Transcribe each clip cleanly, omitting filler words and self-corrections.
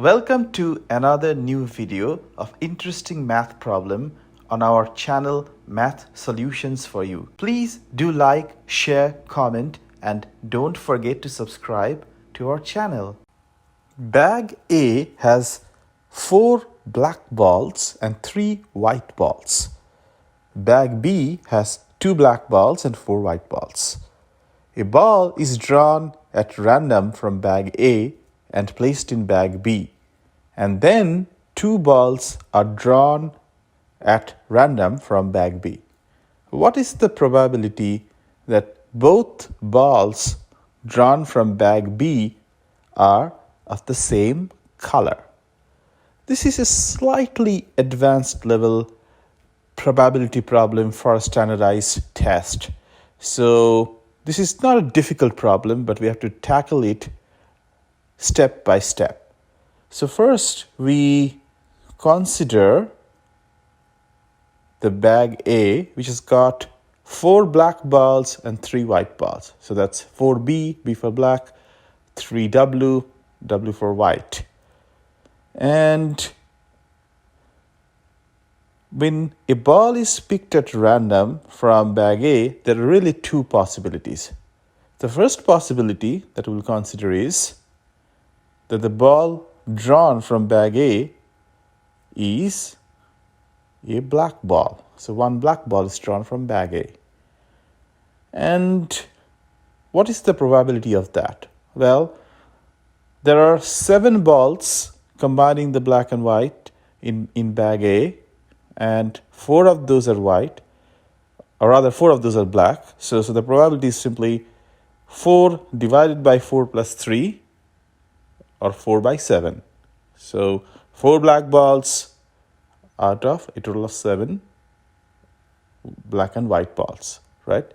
Welcome to another new video of interesting math problem on our channel Math Solutions for You. Please do like, share, comment, and don't forget to subscribe to our channel. Bag A has 4 black balls and 3 white balls. Bag B has 2 black balls and 4 white balls. A ball is drawn at random from bag A and placed in bag B, and then 2 balls are drawn at random from bag B. What is the probability that both balls drawn from bag B are of the same color? This is a slightly advanced level probability problem for a standardized test. So this is not a difficult problem, but we have to tackle it step by step. So first we consider the bag A, which has got 4 black balls and 3 white balls. So that's 4B, B for black, 3W, W for white. And when a ball is picked at random from bag A, there are really 2 possibilities. The first possibility that we'll consider is that the ball drawn from bag A is a black ball. So one black ball is drawn from bag A. And what is the probability of that? Well, there are 7 balls combining the black and white in bag A, and 4 of those are white, or rather 4 of those are black. So the probability is simply 4 divided by 4 plus 3, or 4 by 7. So 4 black balls out of a total of 7 black and white balls, right?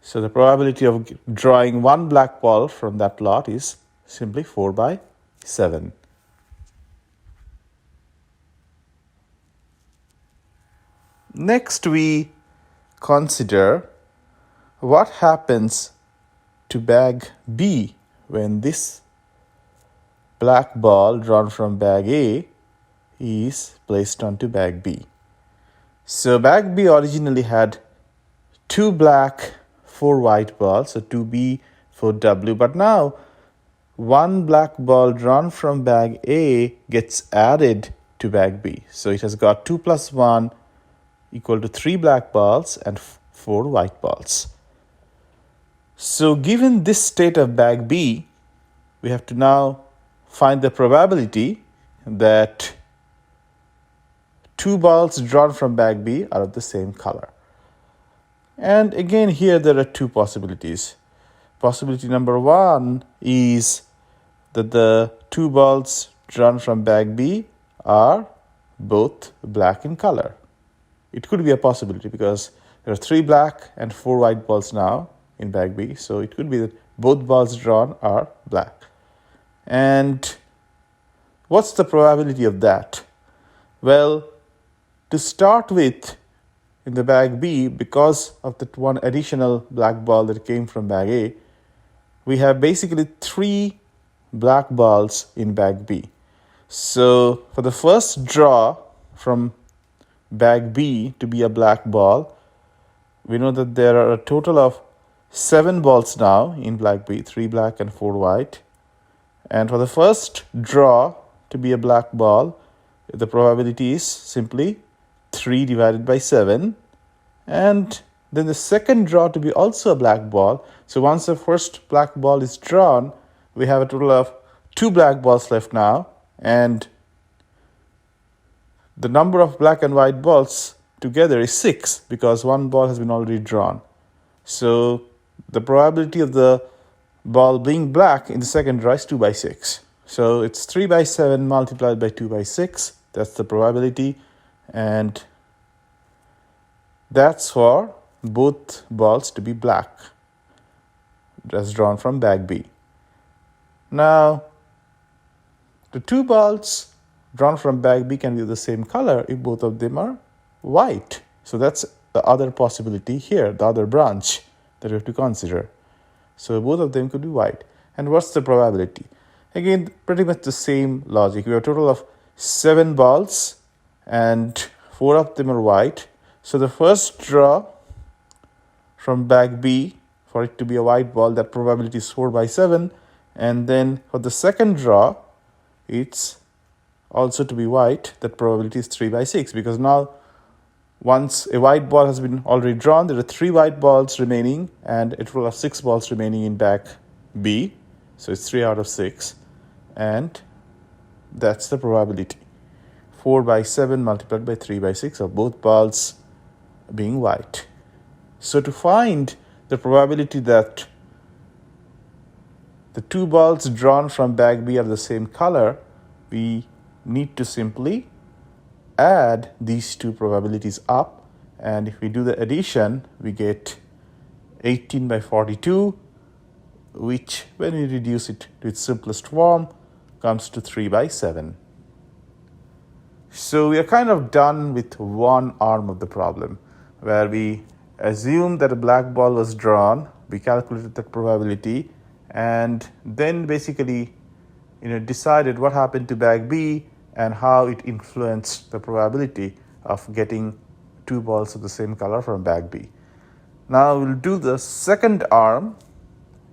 So the probability of drawing 1 black ball from that lot is simply 4 by 7. Next, we consider what happens to bag B when this black ball drawn from bag A is placed onto bag B. So bag B originally had 2 black, 4 white balls, so 2B, 4W, but now 1 black ball drawn from bag A gets added to bag B. So it has got 2 plus 1 equal to 3 black balls and 4 white balls. So given this state of bag B, we have to now find the probability that 2 balls drawn from bag B are of the same color. And again, here there are 2 possibilities. Possibility number 1 is that the 2 balls drawn from bag B are both black in color. It could be a possibility because there are 3 black and 4 white balls now in bag B. So it could be that both balls drawn are black. And what's the probability of that? Well, to start with, in the bag B, because of that one additional black ball that came from bag A, we have basically 3 black balls in bag B. So for the first draw from bag B to be a black ball, we know that there are a total of 7 balls now in bag B, 3 black and 4 white. And for the first draw to be a black ball, the probability is simply 3 divided by 7. And then the second draw to be also a black ball. So once the first black ball is drawn, we have a total of 2 black balls left now. And the number of black and white balls together is 6 because 1 ball has been already drawn. So the probability of the ball being black in the second draw is 2 by 6. So it's 3 by 7 multiplied by 2 by 6. That's the probability. And that's for both balls to be black as drawn from bag B. Now, the 2 balls drawn from bag B can be of the same color if both of them are white. So that's the other possibility here, the other branch that we have to consider. So both of them could be white. And what's the probability? Again, pretty much the same logic. We have a total of 7 balls and 4 of them are white. So the first draw from bag B, for it to be a white ball, that probability is 4 by 7. And then for the second draw, it's also to be white, that probability is 3 by 6, because now once a white ball has been already drawn, there are 3 white balls remaining and a total of 6 balls remaining in bag B. So it's 3 out of 6. And that's the probability. 4 by 7 multiplied by 3 by 6 of both balls being white. So to find the probability that the 2 balls drawn from bag B are the same color, we need to simply add these 2 probabilities up. And if we do the addition, we get 18 by 42, which when we reduce it to its simplest form comes to 3 by 7. So we are kind of done with one arm of the problem, where we assume that a black ball was drawn, we calculated that probability, and then basically decided what happened to bag B and how it influenced the probability of getting 2 balls of the same color from bag B. Now we'll do the second arm,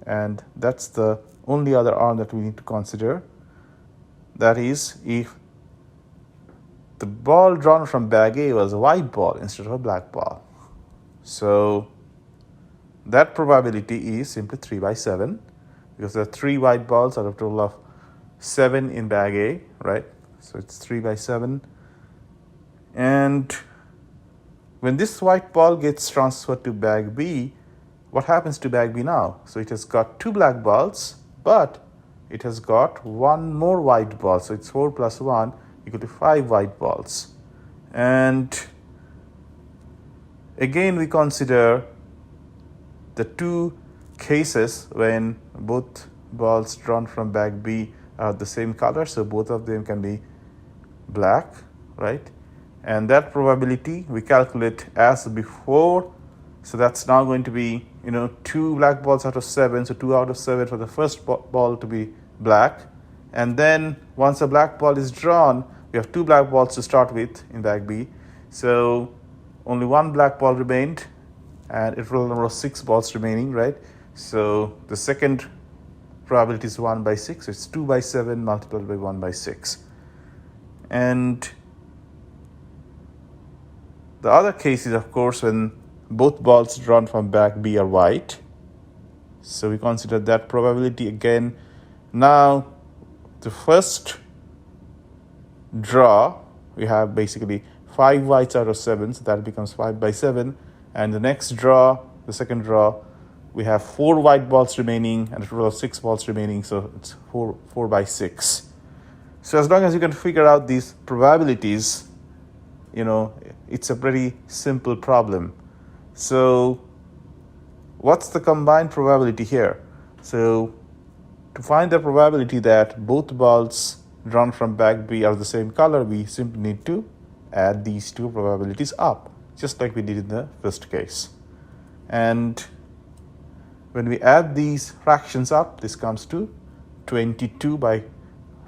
and that's the only other arm that we need to consider. That is, if the ball drawn from bag A was a white ball instead of a black ball. So that probability is simply 3 by 7, because there are 3 white balls out of a total of 7 in bag A, right? So it's 3 by 7. And when this white ball gets transferred to bag B, what happens to bag B now? So it has got 2 black balls, but it has got 1 more white ball. So it's 4 plus 1 equal to 5 white balls. And again, we consider the 2 cases when both balls drawn from bag B are the same color, so both of them can be black, right? And that probability we calculate as before. So that's now going to be 2 black balls out of 7, so 2 out of 7 for the first ball to be black. And then once a black ball is drawn, we have 2 black balls to start with in bag B. So only 1 black ball remained, and a total number of 6 balls remaining, right? So the second probability is 1 by 6. So it's 2 by 7 multiplied by 1 by 6. And the other case is, of course, when both balls drawn from bag B are white. So we consider that probability again. Now, the first draw, we have basically 5 whites out of 7, so that becomes 5 by 7. And the next draw, the second draw, we have 4 white balls remaining and a total of 6 balls remaining, so it's 4 by 6. So as long as you can figure out these probabilities, it's a pretty simple problem. So what's the combined probability here? So to find the probability that both balls drawn from bag B are the same color, we simply need to add these 2 probabilities up, just like we did in the first case. And when we add these fractions up, this comes to 22 by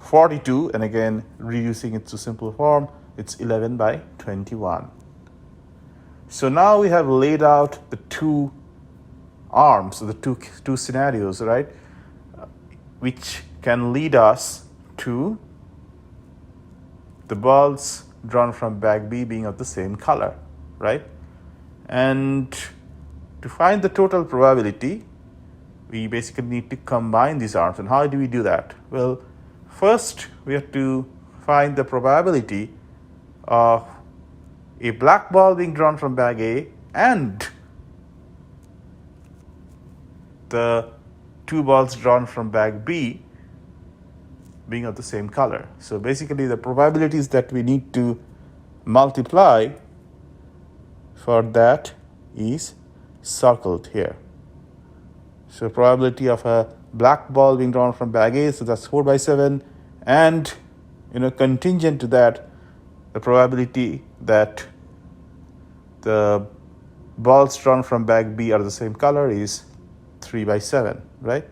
42, and again, reducing it to simple form, it's 11 by 21. So now we have laid out the 2 arms, the two scenarios, right, which can lead us to the balls drawn from bag B being of the same color, right? And to find the total probability, we basically need to combine these arms. And how do we do that? Well, first we have to find the probability of a black ball being drawn from bag A and the 2 balls drawn from bag B being of the same color. So basically the probabilities that we need to multiply for that is circled here. So probability of a black ball being drawn from bag A, so that's 4 by 7, and contingent to that, the probability that the balls drawn from bag B are the same color is 3 by 7, right?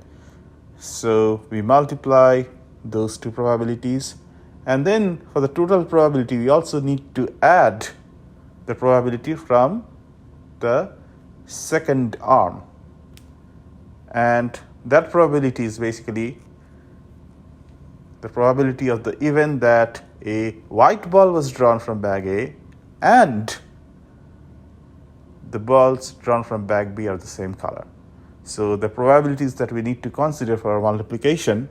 So we multiply those two probabilities. And then for the total probability, we also need to add the probability from the second arm. And that probability is basically the probability of the event that a white ball was drawn from bag A and the balls drawn from bag B are the same color. So the probabilities that we need to consider for multiplication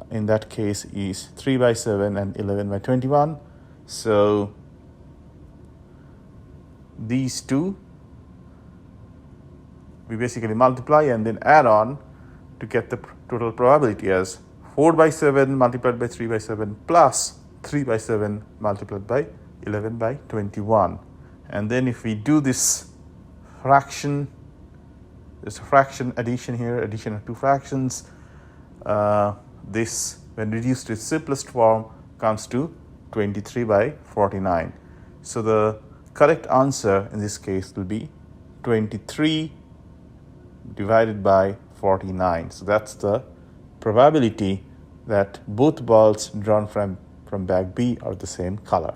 in that case is 3 by 7 and 11 by 21. So these two we basically multiply and then add on to get the total probability as 4 by 7 multiplied by 3 by 7 plus 3 by 7 multiplied by 11 by 21. And then if we do this fraction, there's a fraction addition here, addition of two fractions. This, when reduced to its simplest form, comes to 23 by 49. So the correct answer in this case will be 23 divided by 49. So that's the probability that both balls drawn from bag B are the same color.